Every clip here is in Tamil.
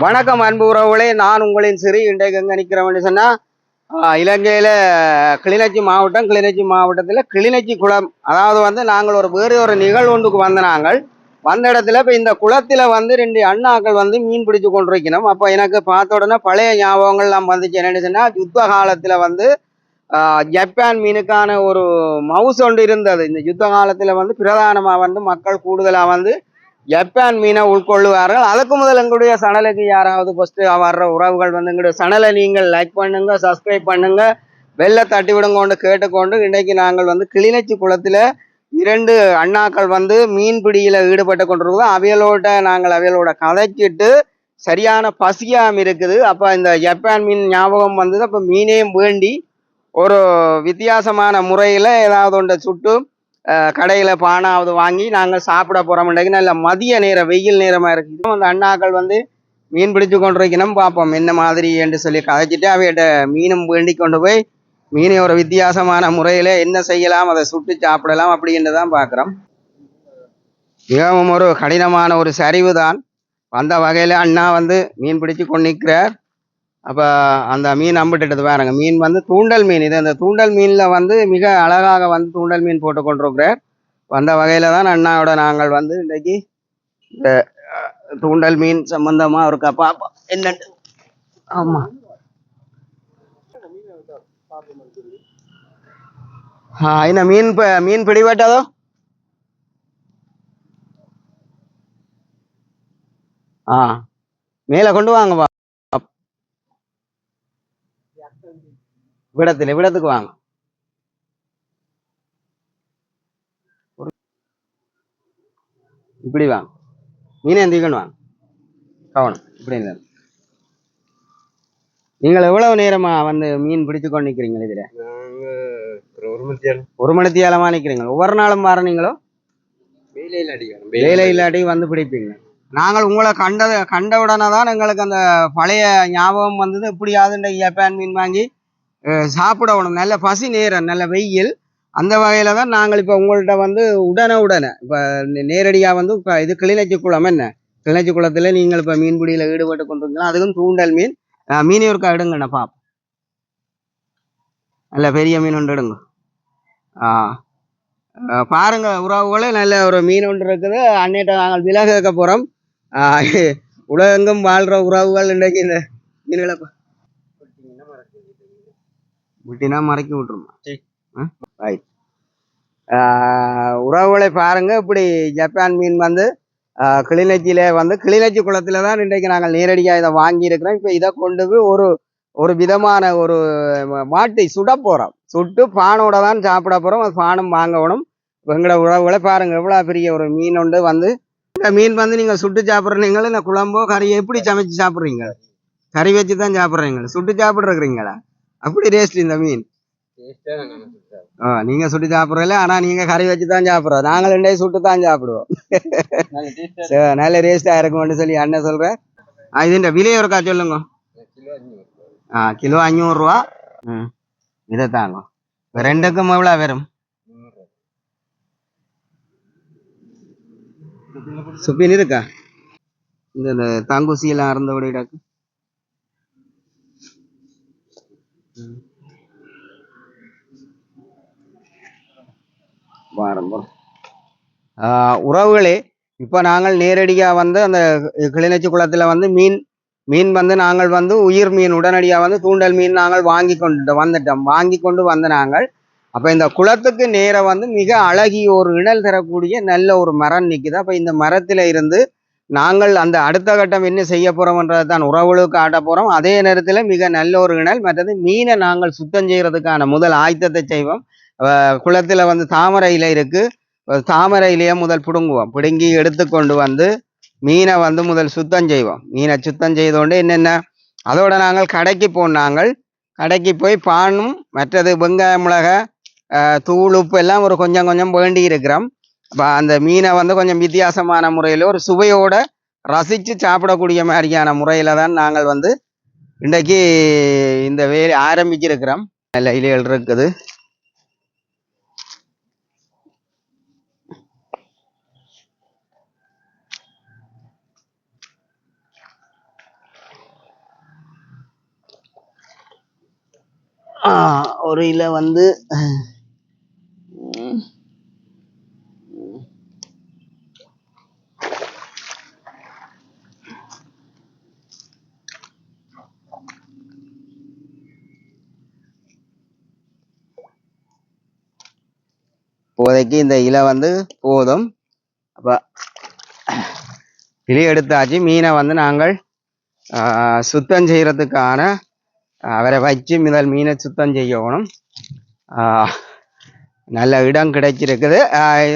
வணக்கம் அன்பு உறவுகளே, நான் உங்களின் சிறு இன்றைக்கு எங்கே நிற்கிறேன்னு சொன்னால் இலங்கையில் கிளிநொச்சி மாவட்டத்தில் கிளிநொச்சி குளம். அதாவது நாங்கள் வேறு ஒரு நிகழ்வு ஒன்றுக்கு நாங்கள் வந்த இடத்துல இப்போ இந்த குளத்தில் ரெண்டு அண்ணாக்கள் மீன் பிடிச்சு கொண்டிருக்கணும். அப்போ எனக்கு பார்த்த உடனே பழைய ஞாபகங்கள்லாம் வந்துச்சு. என்னென்னு சொன்னால் யுத்த காலத்தில் ஜப்பான் மீனுக்கான ஒரு மவுஸ் ஒன்று இருந்தது. இந்த யுத்த காலத்தில் பிரதானமாக மக்கள் கூடுதலாக ஜப்பான் மீனை உட்கொள்ளுவார்கள். அதுக்கு முதல் எங்களுடைய சனலுக்கு யாராவது ஃபர்ஸ்ட் வர்ற உறவுகள் எங்களுடைய சனலை நீங்கள் லைக் பண்ணுங்க, சப்ஸ்கிரைப் பண்ணுங்க, வெள்ளை தட்டி விடுங்கொண்டு கேட்டுக்கொண்டு இன்றைக்கு நாங்கள் கிளிநொச்சி குளத்தில் இரண்டு அண்ணாக்கள் மீன் பிடியில் ஈடுபட்டு கொண்டிருக்கோம். அவைகளோட கதைச்சிட்டு சரியான பசியாம இருக்குது. அப்போ இந்த ஜப்பான் மீன் ஞாபகம் வந்தது. அப்போ மீனையும் வேண்டி ஒரு வித்தியாசமான முறையில் ஏதாவது ஒன்றை சுட்டு கடையில் பானாவது வாங்கி நாங்கள் சாப்பிட போகிறோம். நல்ல மதிய நேரம், வெயில் நேரமாக இருக்குது. அந்த அண்ணாக்கள் மீன் பிடிச்சு கொண்டிருக்கணும். பார்ப்போம் என்ன மாதிரி என்று சொல்லி கதைச்சிட்டு அவையிட்ட மீனும் வேண்டி கொண்டு போய் மீனை ஒரு வித்தியாசமான முறையில் என்ன செய்யலாம், அதை சுட்டு சாப்பிடலாம் அப்படின்னு தான் பார்க்குறோம். மிகவும் ஒரு கடினமான ஒரு சரிவு தான். அந்த வகையில் அண்ணா மீன் பிடிச்சு கொண்டிருக்கிறார். அப்போ அந்த மீன் அம்பிட்டுட்டு பாருங்க. மீன் தூண்டல் மீன். இது அந்த தூண்டல் மீனில் மிக அழகாக தூண்டல் மீன் போட்டு கொண்டிருக்கிறார். அந்த வகையில் தான் அண்ணாவோட நாங்கள் இன்றைக்கு இந்த தூண்டல் மீன் சம்பந்தமாக ஒரு பார்ப்போம் என்ன. ஆமாம், என்ன மீன் பிடிபட்டதோ? மேலே கொண்டு வாங்க, விடத்துக்கு வாங்க. இப்படி வாங்க, மீனை எந்திக்கணும் வாங்க, கவனம். இப்படி நீங்கள் எவ்வளவு நேரமா மீன் பிடிச்சு கொண்டு நிற்கிறீங்க? இதுல ஒரு மணித்தியாலமா நிற்கிறீங்க? ஒவ்வொரு நாளும் மாறனீங்களோ? வேலை இல்லாட்டி பிடிப்பீங்க. நாங்கள் உங்களை கண்டவுடனே தான் எங்களுக்கு அந்த பழைய ஞாபகம் வந்தது. எப்படியாவது ஜப்பான் மீன் வாங்கி சாப்பிடணும். நல்ல பசி நேரம், நல்ல வெயில். அந்த வகையில தான் நாங்கள் இப்போ உங்கள்கிட்ட உடனே இப்போ நேரடியாக இப்போ இது கிளிநொச்சி குளம். என்ன கிளிநொச்சி குளத்தில் நீங்கள் இப்போ மீன்பிடியில் ஈடுபட்டு கொண்டிருக்கலாம். அதுவும் தூண்டல் மீன். மீன் ஒருக்கா எடுங்கண்ணா பாப்போம். நல்ல பெரிய மீன் ஒன்று எடுங்க. பாருங்க உறவுகளே, நல்ல ஒரு மீன் ஒன்று இருக்குது. அன்னையிட்ட நாங்கள் விலை கேட்க போகிறோம். உலகெங்கும் வாழ்கிற உறவுகள் இன்றைக்கு இந்த மீன்களை விட்டினா மறைக்கி விட்டுருமா? ரைட். உறவுகளை பாருங்க. இப்படி ஜப்பான் மீன் கிளிநொச்சியில கிளிநொச்சி குளத்துல தான் இன்றைக்கு நாங்கள் நேரடியாக இதை வாங்கி இருக்கிறோம். இப்போ இதை கொண்டு போய் ஒரு விதமான ஒரு மாட்டை சுட போகிறோம். சுட்டு பானோட தான் சாப்பிட போகிறோம். அது பானம் வாங்கணும். எங்களோட உறவுகளை பாருங்க, எவ்வளோ பெரிய ஒரு மீன் உண்டு. இந்த மீன் நீங்கள் சுட்டு சாப்பிட்றீங்களா இல்லை குழம்போ கறியை எப்படி சமைச்சு சாப்பிட்றீங்க? கறி வச்சு தான் சாப்பிட்றீங்களா? சுட்டு சாப்பிட்றீங்களா? அப்படி டேஸ்ட் இந்த மீன். நீங்க சுட்டு சாப்பிட்றல, ஆனா நீங்க கறி வச்சு தான் சாப்பிட்றோம். நாங்கள் ரெண்டே சுட்டு தான் சாப்பிடுவோம். நல்ல டேஸ்டா இருக்கும்னு சொல்லி அண்ணன் சொல்றேன். இதுன்ற விலையை ஒருக்கா சொல்லுங்க. கிலோ 500 ரூபா. இதை தாங்க. ரெண்டுக்கும் எவ்வளோ வரும்? சுப்பின் இருக்கா? இந்த தாங்குசி எல்லாம் அறந்தபடி இடாக்கு. உறவுகளே, இப்போ நாங்கள் நேரடியாக அந்த கிளிநொச்சி குளத்தில் மீன் நாங்கள் உயிர் மீன் உடனடியாக தூண்டல் மீன் நாங்கள் வாங்கி கொண்டு நாங்கள். அப்போ இந்த குளத்துக்கு நேரம் மிக அழகிய ஒரு இணல் தரக்கூடிய நல்ல ஒரு மரம் நிற்குது. அப்போ இந்த மரத்தில் இருந்து நாங்கள் அந்த அடுத்த கட்டம் என்ன செய்ய போகிறோம்ன்றதை தான் உறவுகளுக்கு காட்ட போகிறோம். அதே நேரத்தில் மிக நல்ல ஒரு இணல். மற்றது மீனை நாங்கள் சுத்தம் செய்கிறதுக்கான முதல் ஆயத்தத்தை செய்வோம். குளத்தில் தாமரை இலை இருக்குது. தாமரை இலையை முதல் பிடுங்குவோம். பிடுங்கி எடுத்துக்கொண்டு மீனை முதல் சுத்தம் செய்வோம். மீனை சுத்தம் செய்தோண்டு என்னென்ன அதோட நாங்கள் கடைக்கு போய் பானும் மற்றது வெங்காய மிளகாய் தூள் உப்பு எல்லாம் ஒரு கொஞ்சம் வேண்டி இருக்கிறோம். அப்போ அந்த மீனை கொஞ்சம் வித்தியாசமான முறையில் ஒரு சுவையோட ரசித்து சாப்பிடக்கூடிய மாதிரியான முறையில் தான் நாங்கள் இன்றைக்கு இந்த வேலை ஆரம்பிச்சிருக்கிறோம். நல்ல இலைகள் இருக்குது. ஒரு இல வந்து இப்போதைக்கு இந்த இலை வந்து போதும். அப்போ கிளி எடுத்தாச்சு. மீனை வந்து நாங்கள் சுத்தம் செய்கிறதுக்கான அவரை வச்சு முதல் மீனை சுத்தம் செய்யணும். நல்ல இடம் கிடைச்சிருக்குது.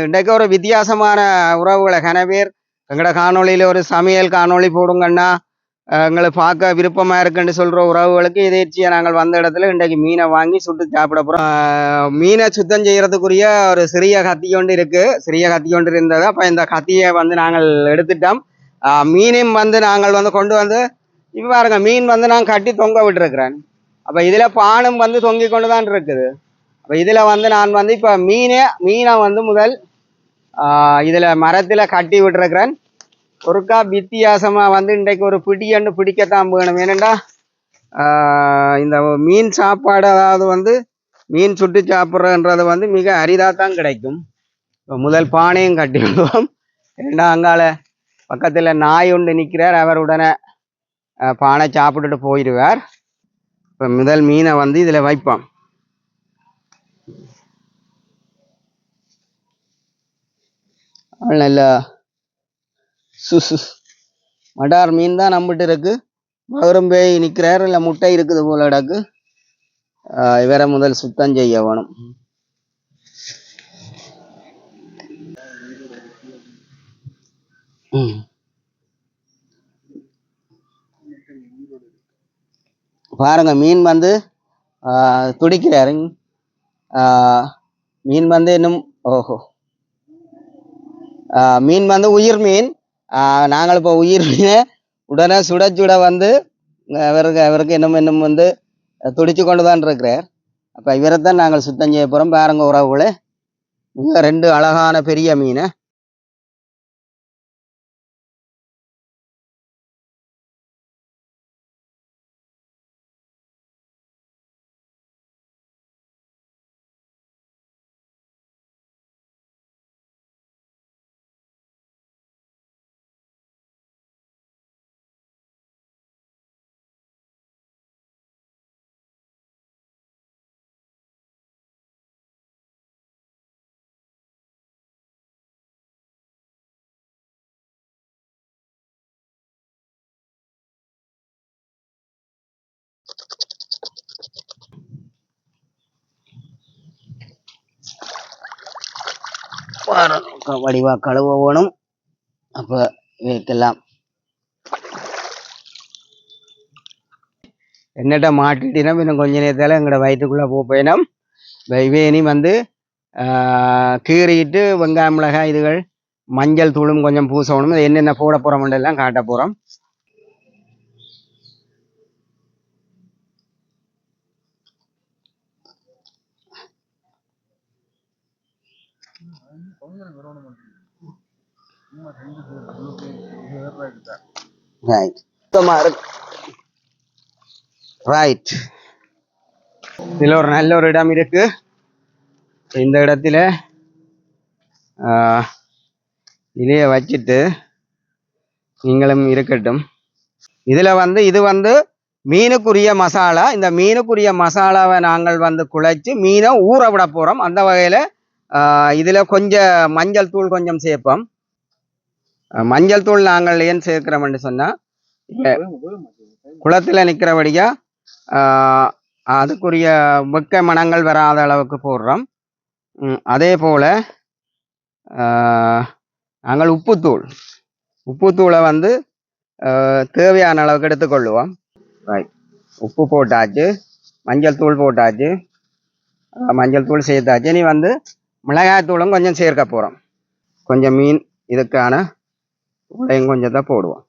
இன்றைக்கு ஒரு வித்தியாசமான உறவுகளை கனவேர் எங்களோட காணொலியில் ஒரு சமையல் காணொளி போடுங்கன்னா எங்களை பார்க்க விருப்பமா இருக்குன்னு சொல்ற உறவுகளுக்கு எதேர்ச்சியா நாங்கள் வந்த இடத்துல இன்றைக்கு மீனை வாங்கி சுட்டு சாப்பிட போறோம். மீனை சுத்தம் செய்யறதுக்குரிய ஒரு சிறிய கத்தி கொண்டு இருக்கு. சிறிய கத்தி கொண்டு இருந்தது. அப்ப இந்த கத்தியை வந்து நாங்கள் எடுத்துட்டோம். மீனையும் வந்து நாங்கள் வந்து கொண்டு வந்து இப்ப பாருங்க, மீன் வந்து நான் கட்டி தொங்க விட்டுருக்கிறேன். அப்ப இதுல பானும் வந்து தொங்கி கொண்டுதான் இருக்குது. அப்ப இதுல வந்து நான் வந்து இப்ப மீனை வந்து முதல் இதுல மரத்துல கட்டி விட்டுருக்கிறேன். ஒருக்கா வித்தியாசமா வந்து இன்றைக்கு ஒரு பிடியண்டு பிடிக்கத்தான் வேணும். ஏனெண்டா இந்த மீன் சாப்பாடு, அதாவது வந்து மீன் சுட்டு சாப்பிட்றன்றது வந்து மிக அரிதாத்தான் கிடைக்கும். முதல் பானையும் கட்டி விடுவோம். ஏண்டா அங்கால பக்கத்துல நாய் ஒன்று நிற்கிறார். அவர் உடனே பானை சாப்பிட்டுட்டு போயிடுவார். இப்போ முதல் மீனை வந்து இதுல வைப்போம். நல்ல மடார் மீன் தான் நம்மகிட்ட இருக்கு. மகரும் பேய் நிற்கிறார். இல்லை முட்டை இருக்குது போல இடக்கு. இவரை முதல் சுத்தம் செய்ய வேணும். பாருங்க, மீன் வந்து துடிக்கிறாரு. மீன் வந்து இன்னும் மீன் வந்து உயிர் மீன். நாங்கள் இப்போ உயிர் மீனை உடனே சுட சுட வந்து அவருக்கு இன்னும் வந்து துடிச்சு கொண்டு தான் இருக்கிறார். அப்போ இவரைத்தான் நாங்கள் சுத்தம் செய்ய போகிறோம். பாருங்க உறவுகளே, இங்கே 2 அழகான பெரிய மீனை வடிவா கழுவ வேணும். அப்போ வைக்கலாம். என்னட்ட மாட்டிட்டினம் இன்னும் கொஞ்ச நேரத்தால் எங்களோட வயிற்றுக்குள்ளே போயினோம். இனி வந்து கீறிட்டு வெங்காயம், மிளகாய், இதுகள், மஞ்சள் தூளும் கொஞ்சம் பூசணும். என்னென்ன போட போகிறோம் எல்லாம் காட்ட போகிறோம். ரைட், இதுல ஒரு நல்ல ஒரு இடம் இருக்கு. இந்த இடத்துல இதைய வச்சுட்டு நீங்களும் இருக்கட்டும். இதுல வந்து இது வந்து மீனுக்குரிய மசாலா. இந்த மீனுக்குரிய மசாலாவை நாங்கள் வந்து குழைச்சி மீனை ஊற விட போறோம். அந்த வகையில இதுல கொஞ்சம் மஞ்சள் தூள் கொஞ்சம் சேர்ப்போம். மஞ்சள் தூள் நாங்கள் ஏன் சேர்க்கிறோம்னு சொன்னா, குளத்துல நிற்கிறபடியா அதுக்குரிய வெக்க மனங்கள் வராத அளவுக்கு போடுறோம். அதே போல நாங்கள் உப்புத்தூளை வந்து தேவையான அளவுக்கு எடுத்துக்கொள்ளுவோம். ரைட், உப்பு போட்டாச்சு, மஞ்சள் தூள் போட்டாச்சு, மஞ்சள் தூள் சேர்த்தாச்சு. இனி வந்து மிளகாய் தூளும் கொஞ்சம் சேர்க்க போகிறோம். கொஞ்சம் மீன் இதுக்கான உடையும் கொஞ்சம் தான் போடுவோம்.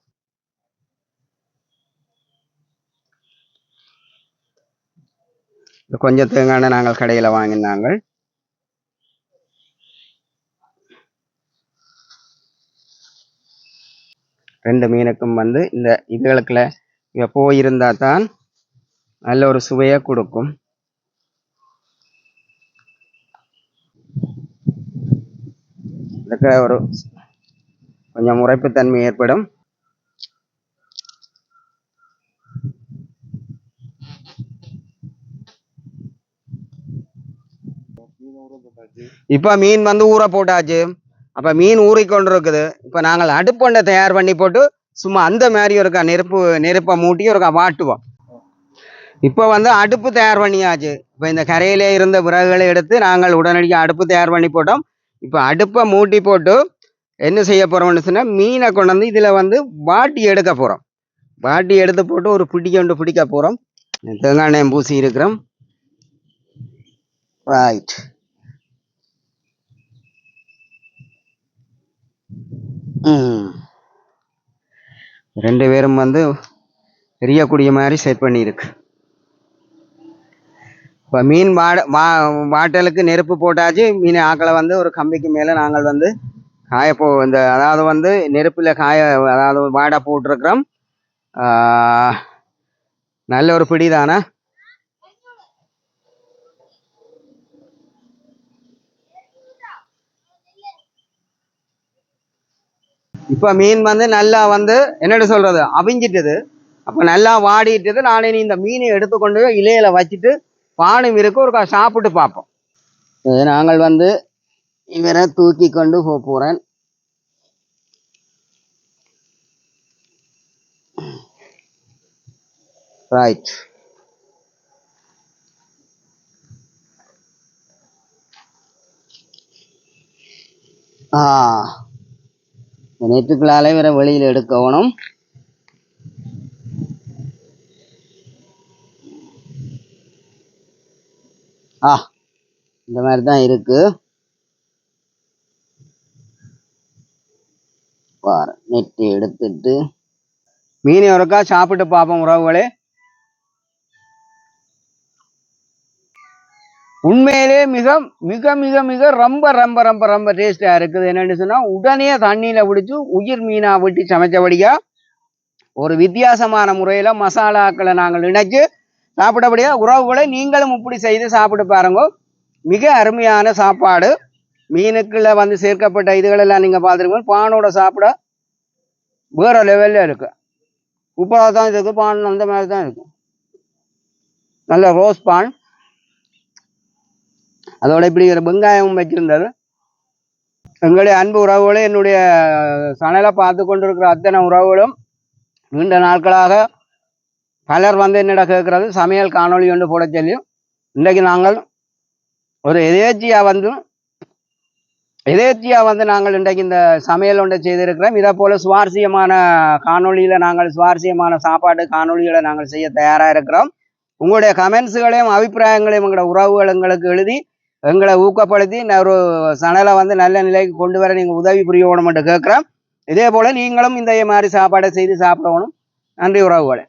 கொஞ்சம் தேங்காய் நாங்கள் கடையில் வாங்கினாங்கள். ரெண்டு மீனுக்கும் வந்து இந்த இதுகளுக்குள்ள போயிருந்தா தான் நல்ல ஒரு சுவையை கொடுக்கும். இருக்கிற ஒரு கொஞ்சம் உரைப்புத்தன்மை ஏற்படும். இப்ப மீன் வந்து ஊற போட்டாச்சு. அப்ப மீன் ஊறிக்கொண்டு இருக்குது. இப்ப நாங்கள் அடுப்பொண்டை தயார் பண்ணி போட்டு சும்மா அந்த மாதிரி ஒருக்கா நெருப்பை மூட்டி ஒருக்கா வாட்டுவோம். இப்ப வந்து அடுப்பு தயார் பண்ணியாச்சு. இப்ப இந்த கரையிலே இருந்த விறகுகளை எடுத்து நாங்கள் உடனடியாக அடுப்பு தயார் பண்ணி போட்டோம். இப்ப அடுப்பை மூட்டி போட்டு என்ன செய்ய போறோம்னு சொன்னா மீனை கொண்டு வந்து இதுல வந்து வாட்டி எடுக்க போறோம். வாட்டி எடுத்து போட்டு ஒரு கொண்டு பிடிக்க போறோம். தேங்காய் எண்ணெய் பூசி இருக்கிறோம். ரைட். ரெண்டு பேரும் வந்து எரியக்கூடிய மாதிரி செட் பண்ணியிருக்கு. இப்போ மீன் வாட்டலுக்கு நெருப்பு போட்டாச்சு. மீன் ஆக்களை வந்து ஒரு கம்பிக்கு மேலே நாங்கள் வந்து இந்த அதாவது வந்து நெருப்பில் அதாவது வாடை போட்டிருக்கிறோம். நல்ல ஒரு பிடி தானே. இப்போ மீன் வந்து நல்லா வந்து என்னென்னு சொல்றது அவிஞ்சிட்டது. அப்போ நல்லா வாடிட்டது. நானே இந்த மீனை எடுத்துக்கொண்டு இலையில வச்சுட்டு பானும் இருக்கு ஒரு சாப்பிட்டு பார்ப்போம். நாங்கள் வந்து இவரை தூக்கி கொண்டு போறேன். ரைட். நெட்டுக்களாலே வேற வெளியில் எடுக்கணும். இந்த மாதிரி தான் இருக்கு. நெட்டு எடுத்துட்டு மீன் ஒருக்கா சாப்பிட்டு பார்ப்போம் உறவுகளே. உண்மையிலே மிக மிக மிக மிக ரொம்ப ரொம்ப ரொம்ப ரொம்ப டேஸ்டா இருக்குது. என்னன்னு சொன்னா உடனே தண்ணியில பிடிச்சு உயிர் மீனா விட்டு சமைச்சபடியா ஒரு வித்தியாசமான முறையில மசாலாக்களை நாங்கள் இணைச்சு சாப்பிடபடியா உறவுகளை நீங்களும் இப்படி செய்து சாப்பிட்டு பாருங்க. மிக அருமையான சாப்பாடு. மீனுக்குள்ள வந்து சேர்க்கப்பட்ட இதுகளெல்லாம் நீங்க பார்த்துருக்கோம். பானோட சாப்பிட வேற லெவல்ல இருக்கு. உப்பாக தான் இருக்கு. பான் அந்த மாதிரி தான் இருக்கு. நல்ல ரோஸ் பான். அதோட இப்படி ஒரு வெங்காயம் வச்சிருந்தது. எங்களுடைய அன்பு உறவுகளே, என்னுடைய சனலை பார்த்து கொண்டிருக்கிற அத்தனை உறவுகளும் நீண்ட நாட்களாக பலர் வந்து என்னிட கேட்கறது சமையல் காணொலி ஒன்று போட சொல்லியும் இன்றைக்கு நாங்கள் ஒரு எதேச்சியா வந்து நாங்கள் இன்றைக்கு இந்த சமையல் ஒன்றை செய்திருக்கிறோம். இதை போல சுவாரஸ்யமான காணொலியில நாங்கள் சுவாரஸ்யமான சாப்பாடு காணொலிகளை நாங்கள் செய்ய தயாராக இருக்கிறோம். உங்களுடைய கமெண்ட்ஸுகளையும் அபிப்பிராயங்களையும் எங்களோட உறவுகள் எங்களுக்கு எழுதி எங்களை ஊக்கப்படுத்தி ஒரு சனலை வந்து நல்ல நிலைக்கு கொண்டு வர நீங்கள் உதவி புரியணும் என்று கேட்குறோம். இதே போல் நீங்களும் இந்த மாதிரி சாப்பாடை செய்து சாப்பிடணும். நன்றி உறவுகளே.